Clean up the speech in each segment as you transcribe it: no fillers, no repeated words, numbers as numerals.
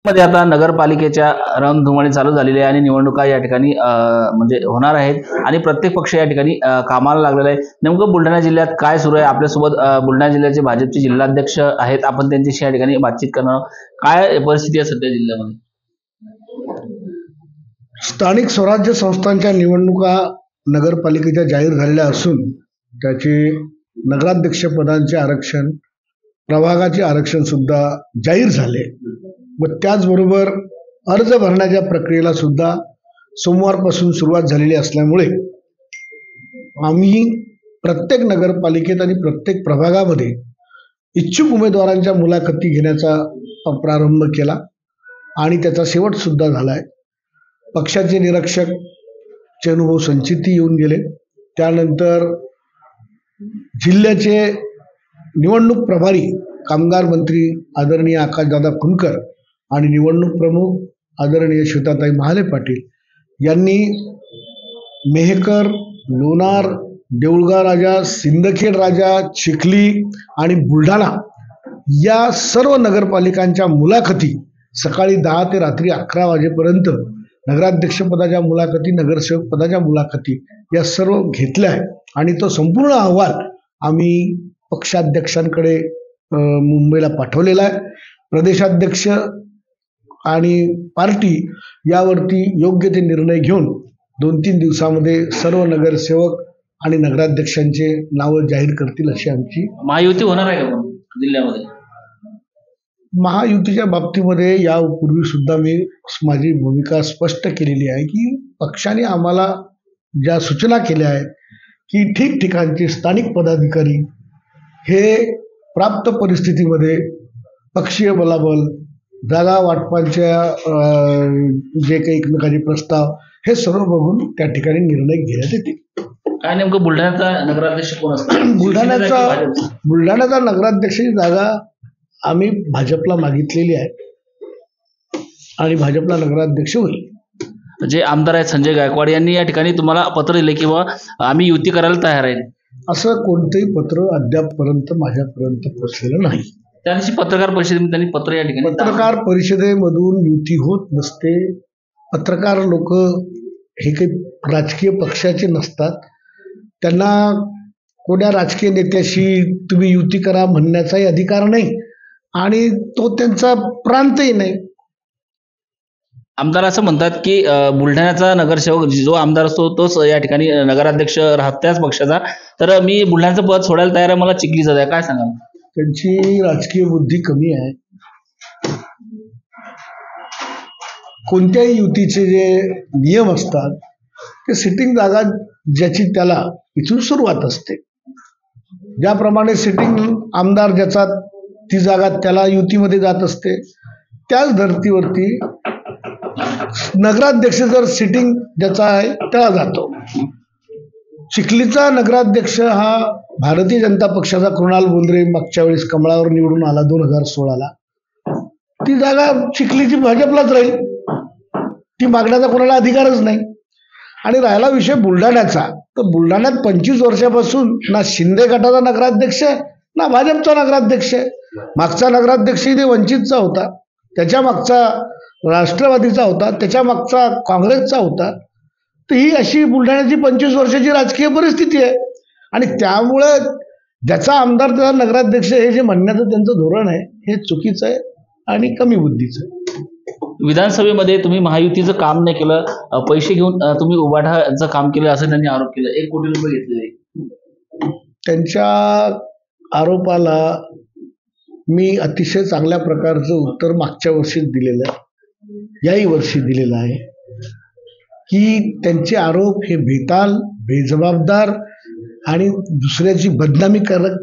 मध्ये आता नगरपालिकेच्या रणधुमाळी चालू झालेली आहे आणि निवडणुका या ठिकाणी म्हणजे होणार आहेत आणि प्रत्येक पक्ष या ठिकाणी कामाला लागलेला आहे। नेमकं बुलढाणा जिल्ह्यात काय सुरू आहे? आपल्यासोबत बुलढाणा जिल्ह्याचे भाजपचे जिल्हाध्यक्ष आहेत, आपण त्यांच्याशी या ठिकाणी बातचीत करणार आहोत। काय परिस्थिती आहे सध्या जिल्ह्यामध्ये? स्थानिक स्वराज्य संस्थांच्या निवडणुका नगरपालिकेच्या जाहीर झालेल्या असून त्याचे नगराध्यक्ष पदांचे आरक्षण, प्रभागाचे आरक्षण सुद्धा जाहीर झाले व त्याचबरोबर अर्ज भरण्याच्या प्रक्रियेला सुद्धा सोमवारपासून सुरुवात झालेली असल्यामुळे आम्ही प्रत्येक नगरपालिकेत आणि प्रत्येक प्रभागामध्ये इच्छुक उमेदवारांच्या मुलाखती घेण्याचा प्रारंभ केला आणि त्याचा शेवट सुद्धा झाला आहे। पक्षाचे निरीक्षक चेनुभऊ संचिती येऊन गेले। त्यानंतर जिल्ह्याचे निवडणूक प्रभारी कामगार मंत्री आदरणीय आकाशदादा खुनकर आणि निवडणूक प्रमुख आदरणीय श्वेताताई महाले पाटील यांनी मेहकर, लोणार, देऊळगाव राजा, सिंदखेड राजा, चिखली आणि बुलढाणा या सर्व नगरपालिकांच्या मुलाखती सकाळी 10 ते रात्री 11 वाजेपर्यंत नगराध्यक्ष पदाच्या मुलाखती, नगरसेवक पदाच्या मुलाखती या सर्व घेतल्या आहे आणि तो संपूर्ण अहवाल आम्ही पक्षाध्यक्षांकडे मुंबईला पाठवलेला आहे। प्रदेशाध्यक्ष आणि पार्टी यावरती योग्य ते निर्णय घेऊन 2-3 दिवसामध्ये सर्व नगरसेवक आणि नगराध्यक्षांचे नावं जाहीर करतील अशी आमची। महायुती होणार आहे का जिल्ह्यामध्ये? महायुतीच्या बाबतीमध्ये यापूर्वी सुद्धा मी माझी भूमिका स्पष्ट केलेली आहे की पक्षाने आम्हाला ज्या सूचना केल्या आहेत की ठिकठिकाणचे स्थानिक पदाधिकारी हे प्राप्त परिस्थितीमध्ये पक्षीय बलाबल, जागा वाटपांच्या जे काही एकमेकांचे प्रस्ताव हे सर्व बघून त्या ठिकाणी निर्णय घेण्यात येतील। काय नेमकं बुलढाण्याचा नगराध्यक्ष कोण असतो? बुलढाण्याचा नगराध्यक्षाची जागा आम्ही भाजपला मागितलेली आहे आणि भाजपला नगराध्यक्ष होईल। जे आमदार आहेत संजय गायकवाड यांनी या ठिकाणी तुम्हाला पत्र दिले किंवा आम्ही युती करायला तयार आहे, असं कोणतंही पत्र अद्यापपर्यंत माझ्यापर्यंत पोहोचलेलं नाही। त्या दिवशी पत्रकार परिषदेमध्ये त्यांनी पत्र या ठिकाणी पत्रकार परिषदेमधून युती होत नसते। पत्रकार लोक हे काही राजकीय पक्षाचे नसतात, त्यांना कोण्या राजकीय नेत्याशी तुम्ही युती करा म्हणण्याचाही अधिकार नाही आणि तो त्यांचा प्रांतही नाही। आमदार असं म्हणतात की बुलढाण्याचा नगरसेवक जो आमदार असतो तोच या ठिकाणी नगराध्यक्ष राहत त्याच पक्षाचा, तर मी बुलढाण्याचं पद सोडायला तयार आहे, मला चिखलीचं आहे, काय सांगाल? त्यांची राजकीय बुद्धी कमी आहे। कोणत्याही युतीचे जे नियम असतात ते सिटिंग जागा ज्याची त्याला इथून सुरुवात असते। ज्याप्रमाणे सिटिंग आमदार ज्याचा ती जागा त्याला युतीमध्ये जात असते, त्याच धर्तीवरती नगराध्यक्ष जर सिटिंग ज्याचा आहे त्याला जातो। चिखलीचा नगराध्यक्ष हा भारतीय जनता पक्षाचा कृणाल बोंद्रे मागच्या वेळेस कमळावर निवडून आला 2016ला। ती जागा चिखलीची भाजपलाच राहील, ती मागण्याचा कोणाला अधिकारच नाही। आणि राहिला विषय बुलढाण्याचा, तर बुलढाण्यात 25 वर्षापासून ना शिंदे गटाचा नगराध्यक्ष ना भाजपचा नगराध्यक्ष। मागचा नगराध्यक्ष ते वंचितचा होता, त्याच्या मागचा राष्ट्रवादीचा होता, त्याच्या मागचा काँग्रेसचा होता। तर ही अशी बुलढाण्याची 25 वर्षाची राजकीय परिस्थिती आहे आणि त्यामुळे ज्याचा आमदार त्याचा नगराध्यक्ष हे जे म्हणण्याचं त्यांचं धोरण आहे हे चुकीचं आहे आणि कमी बुद्धीचं आहे। विधानसभेमध्ये तुम्ही महायुतीचं काम नाही केलं, पैसे घेऊन तुम्ही उभाटाचं काम केलं असं त्यांनी आरोप केला, 1 कोटी रुपये घेतलेले। त्यांच्या आरोपाला मी अतिशय चांगल्या प्रकारचं उत्तर मागच्या वर्षीच दिलेलं आहे, याही वर्षी दिलेलं आहे की त्यांचे आरोप हे बेताल, बेजबाबदार आणि दुसऱ्याची बदनामी करत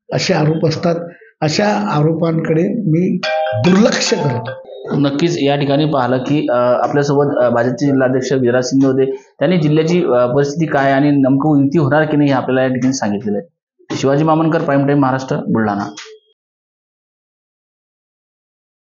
असे आरोप असतात। अशा आरोपांकडे मी दुर्लक्ष करतो। नक्कीच या ठिकाणी पाहिलं की आपल्यासोबत भाजपचे जिल्हाध्यक्ष विराज शिंदे होते, त्यांनी जिल्ह्याची परिस्थिती काय आणि नेमकं युती होणार की नाही हे आपल्याला या ठिकाणी सांगितलेलं आहे। Shivaji Mamankar, prime time Maharashtra, Buldhana.